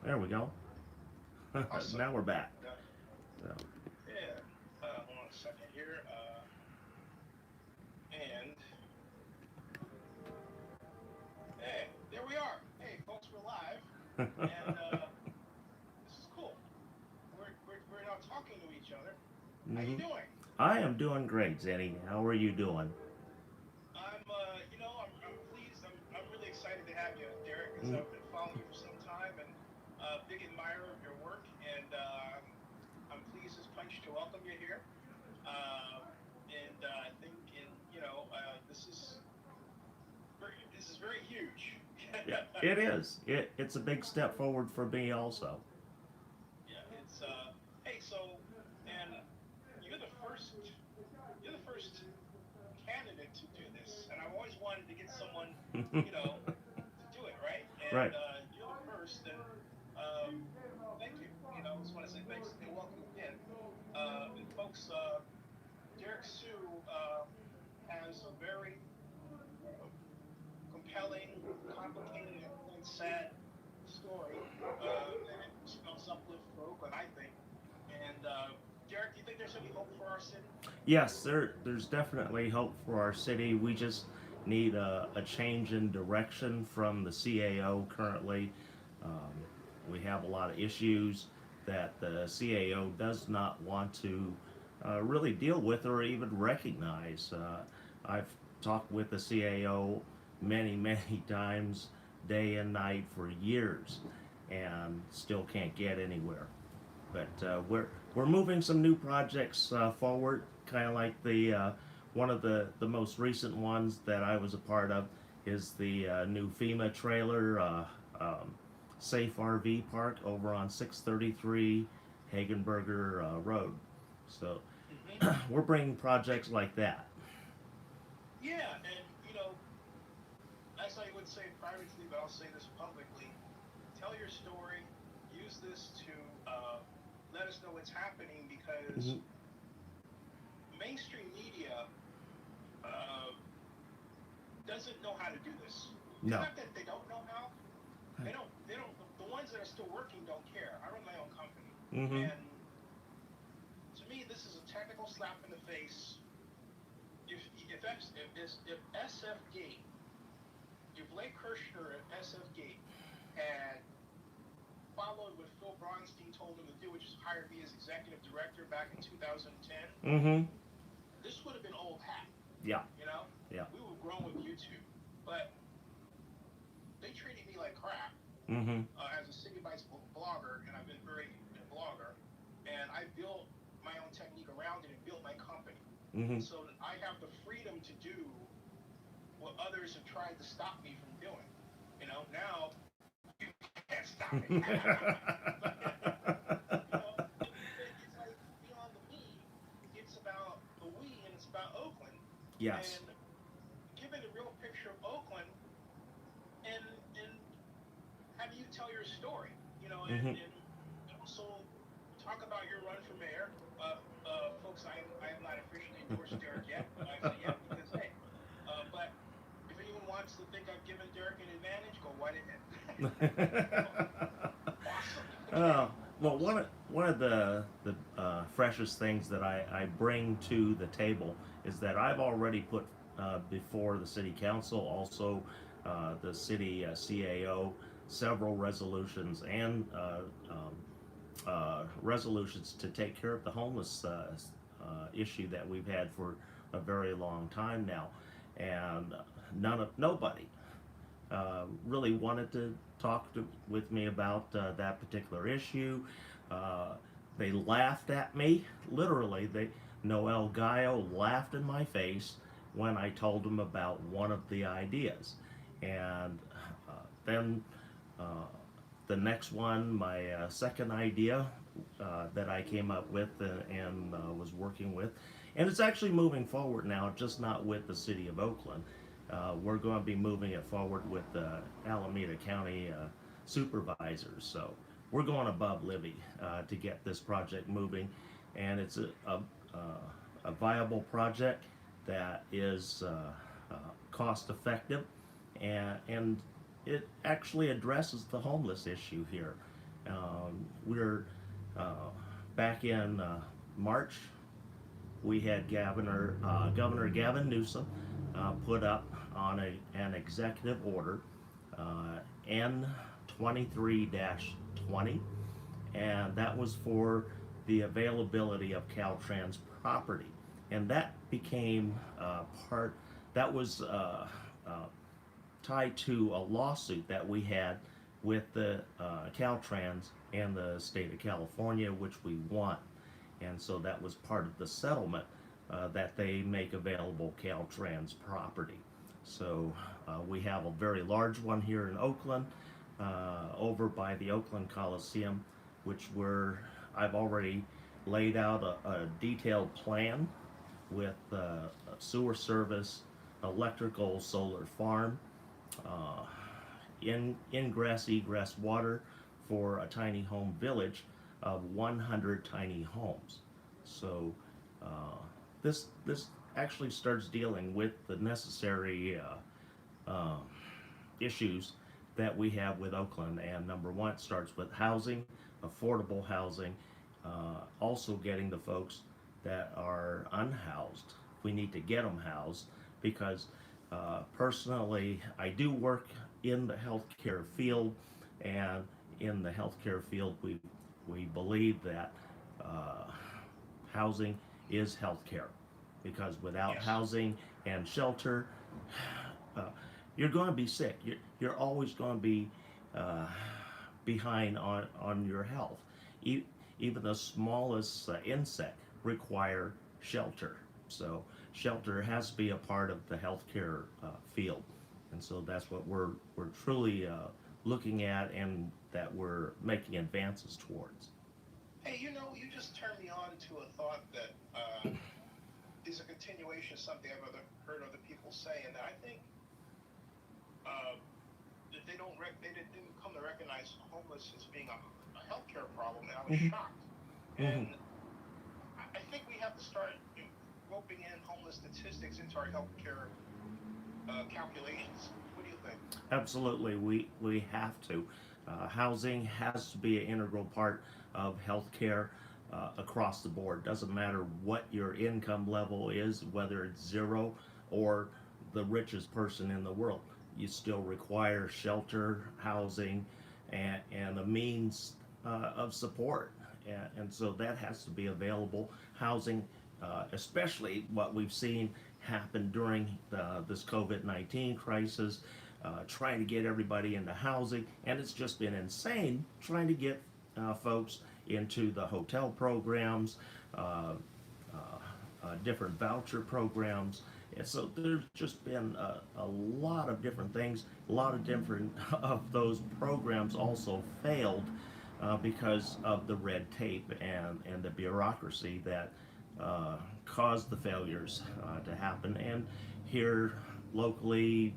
There we go. Awesome. Now we're back. Uh, So, yeah. Hold on a second here. And hey, there we are. Hey, folks, we're live, and this is cool. We're now talking to each other. How you hmm doing? I am doing great, Zenny. How are you doing? I'm pleased. I'm really excited to have you, Derek, because Mm, I've been following you for some time and big admirer of your work, and I'm pleased as punch to welcome you here. Uh, and I think, this is very huge. yeah, it is. It's a big step forward for me, also. Yeah, it's hey, and you're the first you're the first candidate to do this, and I've always wanted to get someone, you know, to do it, right? And Right. you're the first, and um, thank you. I just want to say thanks and welcome again. And folks, Derek Sue has a very uh, compelling, complicated, and sad story that spells uplift for Oakland, I think. And Derek, do you think there's any hope for our city? Yes, there's definitely hope for our city. We just need a change in direction from the CAO currently. Um, we have a lot of issues that the CAO does not want to really deal with or even recognize. I've talked with the CAO many times, day and night for years, and still can't get anywhere. But we're moving some new projects forward, kind of like the one of the most recent ones that I was a part of is the new FEMA trailer um, safe RV park over on 633 Hagenberger Road. So Hmm. we're bringing projects like that. Yeah, and as I would say privately, but I'll say this publicly: tell your story. Use this to let us know what's happening because Hmm. mainstream media uh, doesn't know how to do this. It's No. not that they don't know how. They don't. They don't. The ones that are still working don't care. I run my own company, Hmm. and to me, this is a technical slap in the face. If SF Gate, if Blake Kirshner at SF Gate had followed what Phil Bronstein told him to do, which is hire me as executive director back in 2010, Hmm. this would have been old hat. Yeah. You know, Yeah. we would have grown with YouTube, but they treated me like crap Hmm. as a city vice blogger, and I've been very a blogger, and I built my own technique around it and built my company. Hmm. So I have the freedom to do what others have tried to stop me from doing. Now you can't stop me. But it's like on the me, it's about the we and it's about Oakland, Yes. and giving the real picture of Oakland, and have you tell your story, Hmm. and also talk about your run for mayor. Folks, I am not officially endorsed Derek yet, actually yet, because hey, but if anyone wants to think I've given Derek an advantage, go right ahead. Awesome. Oh, Okay. well, So one of the freshest things that I bring to the table is that I've already put before the city council, also the city CAO, several resolutions and resolutions to take care of the homeless issue that we've had for a very long time now, and nobody really wanted to with me about that particular issue. Uh, they laughed at me, literally. Noel Gallo laughed in my face when I told him about one of the ideas, and then uh, the next one, my second idea that I came up with and was working with, and it's actually moving forward now, just not with the city of Oakland. We're going to be moving it forward with the Alameda County supervisors. So we're going above Libby to get this project moving, and it's a viable project that is cost effective, and it actually addresses the homeless issue here. We're back in March. We had Governor Gavin Newsom put up on an executive order N23-20, and that was for the availability of Caltrans property, and that became that was tied to a lawsuit that we had with the Caltrans and the state of California, which we won. And so that was part of the settlement that they make available Caltrans property. So we have a very large one here in Oakland, over by the Oakland Coliseum, which I've already laid out a detailed plan with a sewer service, electrical, solar farm, ingress, egress water for a tiny home village of 100 tiny homes. So this actually starts dealing with the necessary issues that we have with Oakland. And number one, it starts with housing, affordable housing, also getting the folks that are unhoused. We need to get them housed, because personally, I do work in the healthcare field, and in the healthcare field, we believe that housing is healthcare, because without Yes. housing and shelter, you're going to be sick. You're always going to be behind on your health. Even the smallest insect require shelter. So shelter has to be a part of the healthcare field, and so that's what we're truly looking at, and that we're making advances towards. Hey, you know, you just turned me on to a thought that is a continuation of something I've heard other people say, and I think that they didn't come to recognize homeless as being a healthcare problem, and I was Mhm. shocked. Mhm. And I think we have to start roping in homeless statistics into our healthcare calculations. What do you think? Absolutely, we have to. Housing has to be an integral part of healthcare across the board. Doesn't matter what your income level is, whether it's zero or the richest person in the world. You still require shelter, housing, and a means of support. And so that has to be available. Housing, especially what we've seen happen during this COVID-19 crisis, trying to get everybody into housing, and it's just been insane trying to get folks into the hotel programs, different voucher programs. And so there's just been a lot of different things. A lot of different of those programs also failed because of the red tape and the bureaucracy that caused the failures to happen. And here locally,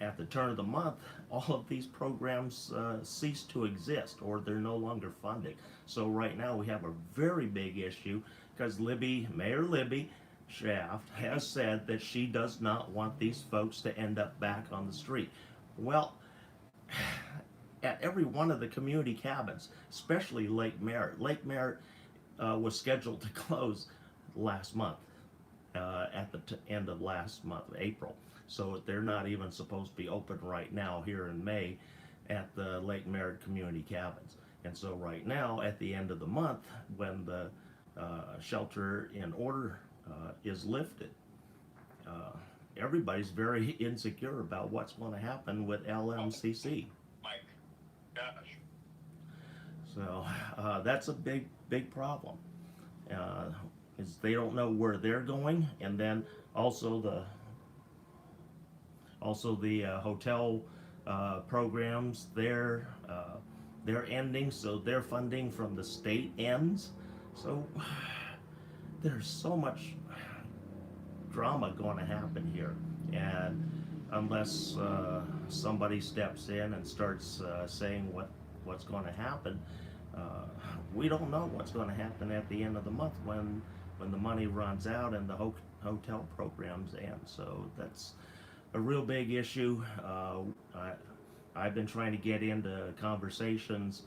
at the turn of the month, all of these programs cease to exist, or they're no longer funded. So right now we have a very big issue, because Mayor Libby Shaft has said that she does not want these folks to end up back on the street. Well, at every one of the community cabins, especially Lake Merritt. Lake Merritt was scheduled to close last month, at the end of last month, April. So they're not even supposed to be open right now here in May at the Lake Merritt community cabins. And so right now, at the end of the month, when the shelter in order is lifted, everybody's very insecure about what's going to happen with LMCC. My gosh. So that's a big problem. Is they don't know where they're going, and then also the hotel programs, they're ending, so their funding from the state ends. So there's so much drama going to happen here, and unless somebody steps in and starts saying what's going to happen, we don't know what's going to happen at the end of the month when the money runs out and the hotel programs end. So that's a real big issue. I've been trying to get into conversations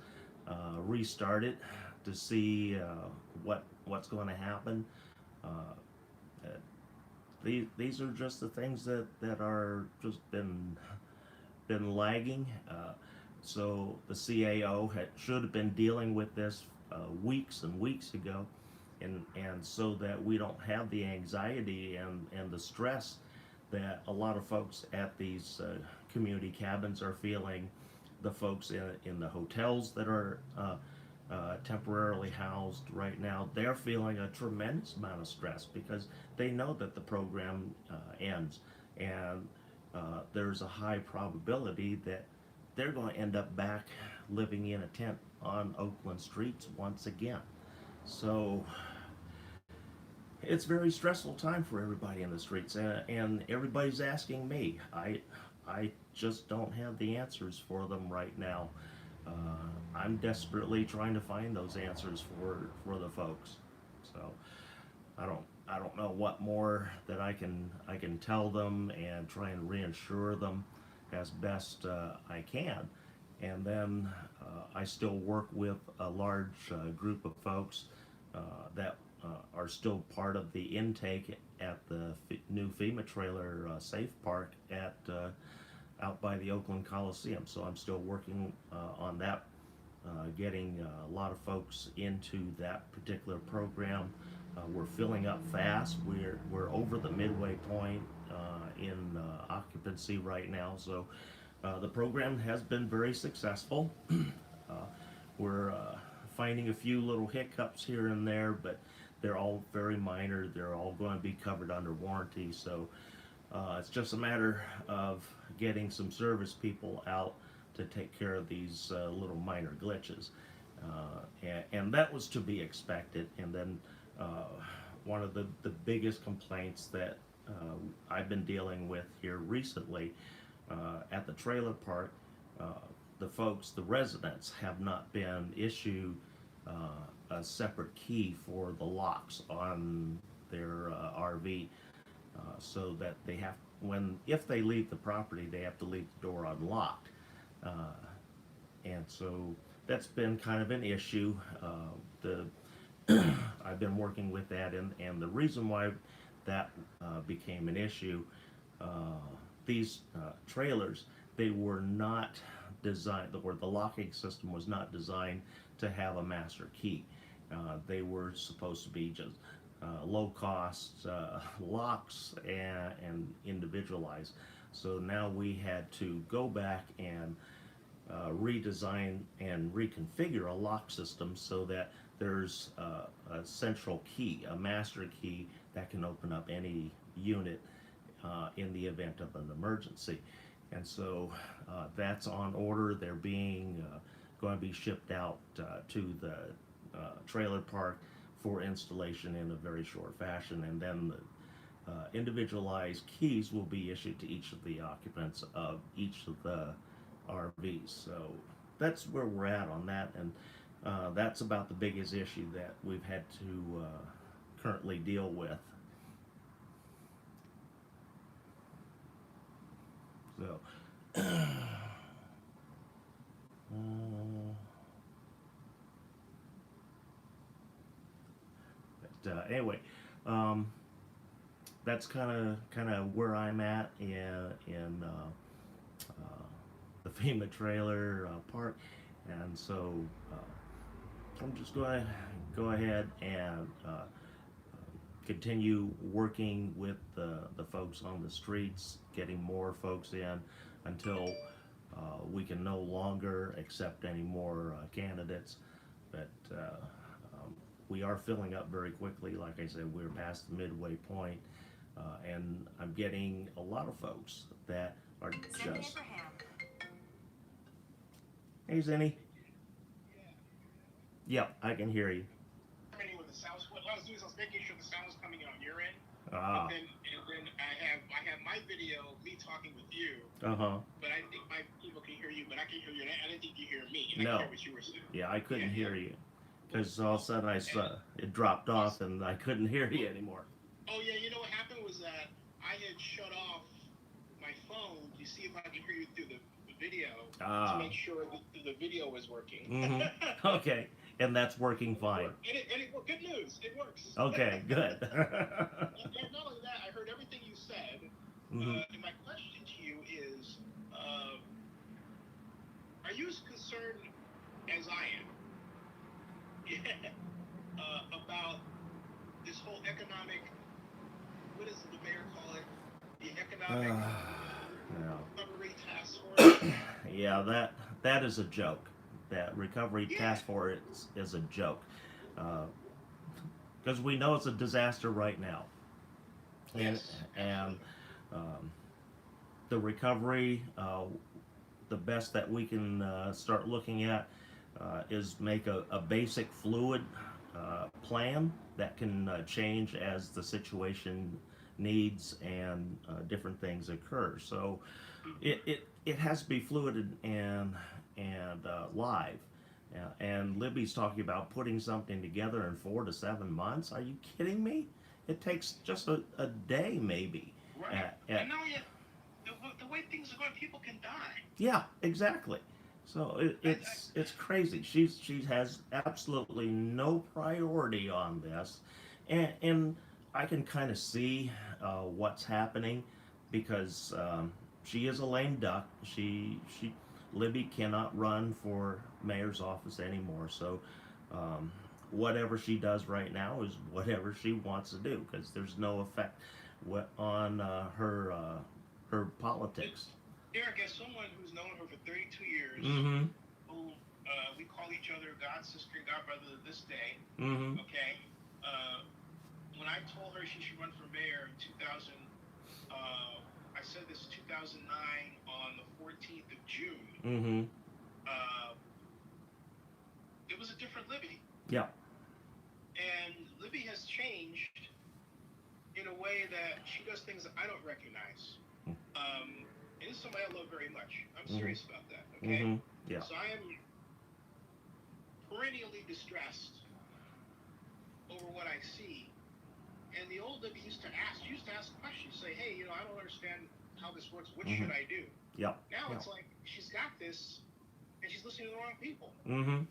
restart it to see what's going to happen. Uh, uh, these are just the things that are just been lagging. So the CAO should have been dealing with this weeks and weeks ago, and so that we don't have the anxiety and the stress that a lot of folks at these community cabins are feeling. The folks in the hotels that are temporarily housed right now, they're feeling a tremendous amount of stress because they know that the program ends, and there's a high probability that they're going to end up back living in a tent on Oakland streets once again. So it's a very stressful time for everybody in the streets, and everybody's asking me. I just don't have the answers for them right now. Uh, I'm desperately trying to find those answers for the folks. So I don't know what more that I can tell them and try and reassure them as best I can. And then I still work with a large group of folks that are still part of the intake at the new FEMA trailer safe park at out by the Oakland Coliseum. So I'm still working on that, getting a lot of folks into that particular program. We're filling up fast. We're over the midway point in occupancy right now. So the program has been very successful. We're finding a few little hiccups here and there, but they're all very minor. They're all going to be covered under warranty. So it's just a matter of getting some service people out to take care of these little minor glitches. And that was to be expected. And then one of the biggest complaints that I've been dealing with here recently at the trailer park, the folks, the residents, have not been issued a separate key for the locks on their RV, so that they have, if they leave the property, they have to leave the door unlocked. And so that's been kind of an issue. I've been working with that, and the reason why that became an issue, these trailers, they were not designed, or the locking system was not designed to have a master key. They were supposed to be just low cost locks and individualized. So now we had to go back and redesign and reconfigure a lock system so that there's a central key, a master key that can open up any unit in the event of an emergency. And so that's on order. They're being going to be shipped out to the trailer park for installation in a very short fashion, and then the individualized keys will be issued to each of the occupants of each of the RVs. So that's where we're at on that, and that's about the biggest issue that we've had to currently deal with. So anyway, that's kind of where I'm at in the FEMA trailer park, and so I'm just going to go ahead and continue working with the folks on the streets, getting more folks in until we can no longer accept any more candidates. But we are filling up very quickly. Like I said, we're past the midway point, and I'm getting a lot of folks that are just... Hey, Zennie. Yep, I can hear you. With the sound, what I was doing is I was making sure the sound was coming on your end. Ah. And then I have my video, me talking with you. Uh-huh. But I think my people can hear you, but I can hear you. And I didn't think you hear me. And No. I can hear what you were saying. Yeah, I couldn't hear you. Because all of a sudden I saw it dropped off and I couldn't hear you anymore. Oh, yeah, you know what happened was that I had shut off my phone to see if I could hear you through the video to Ah. make sure that the video is working. Mm-hmm. Okay. And that's working fine. Well, good news, it works. Okay, good. And not only that, I heard everything you said. Mm-hmm. And my question to you is, are you as concerned as I am about this whole economic, what does the mayor call it? The economic recovery task force? Yeah, that is a joke. That recovery Yeah. task force is a joke. Because we know it's a disaster right now. Yes, And the recovery, the best that we can start looking at is make a basic fluid plan that can change as the situation needs and different things occur. So it has to be fluid and live. And Libby's talking about putting something together in 4 to 7 months. Are you kidding me? It takes just a day, maybe. right. And now the way things are going, people can die. Yeah, exactly. So it's crazy. She has absolutely no priority on this, and I can kind of see what's happening because she is a lame duck. Libby cannot run for mayor's office anymore. So whatever she does right now is whatever she wants to do because there's no effect on her politics. Derrick, as someone who's known her for 32 years, Mm-hmm. who we call each other God sister and God brother to this day, Mm-hmm. okay? When I told her she should run for mayor in 2000, I said this 2009 on the 14th of June. Mm-hmm. It was a different Libby. Yeah. And Libby has changed in a way that she does things that I don't recognize. And this is somebody I love very much. I'm serious about that, okay? Mm-hmm. Yeah. So I am perennially distressed over what I see. And the old Libby used to ask questions, say, hey, I don't understand how this works. What should I do? Yeah. Now it's like she's got this, and she's listening to the wrong people. Mm-hmm.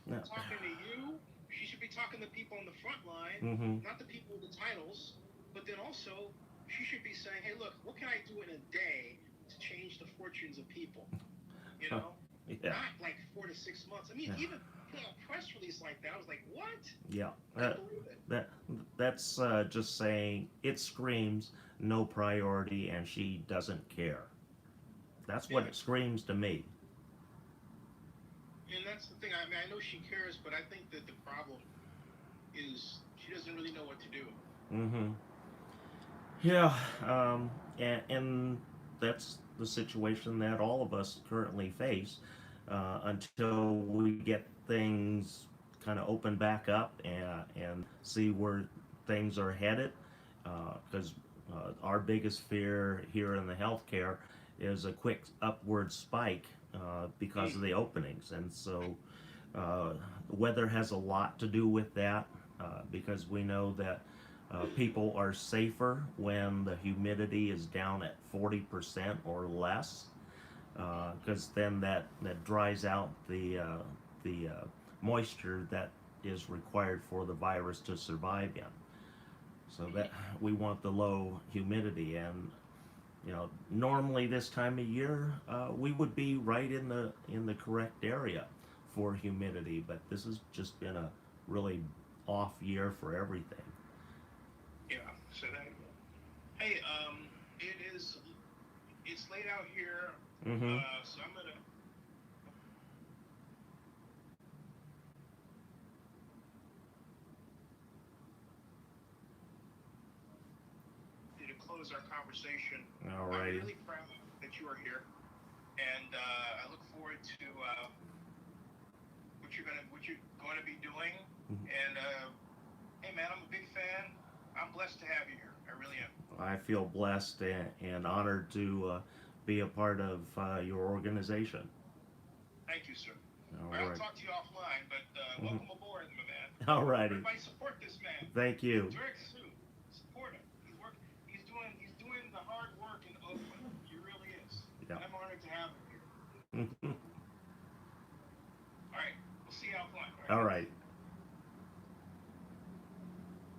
Yeah. Talking to you, she should be talking to people on the front line, not the people with the titles. But then also, she should be saying, hey, look, what can I do in a day to change the fortunes of people? Yeah. Not like 4 to 6 months. I mean, even a press release like that, I was like, what? Yeah. I believe it. That's just saying it screams no priority and she doesn't care. That's what it screams to me. And that's the thing. I mean, I know she cares, but I think that the problem is she doesn't really know what to do. Mm-hmm. Yeah, and that's the situation that all of us currently face until we get things kind of open back up and see where things are headed. Because our biggest fear here in the healthcare is a quick upward spike because of the openings. And so weather has a lot to do with that because we know that people are safer when the humidity is down at 40% or less, because then that dries out the moisture that is required for the virus to survive in. So that we want the low humidity, and normally this time of year we would be right in the correct area for humidity, but this has just been a really off year for everything. Yeah, so that. Hey, it's late out here, so I'm gonna. To close our conversation. All right. I'm really proud that you are here, and I look forward to what you're going to be doing. And hey, man, I'm a big fan. I'm blessed to have you here. I really am. I feel blessed and honored to be a part of your organization. Thank you, sir. All I'll right. talk to you offline, but welcome aboard, my man. All righty. Everybody support this man. Thank you. Derrick, support him. He's doing the hard work in Oakland. He really is. Yeah. And I'm honored to have him here. All right, we'll see you offline. All right.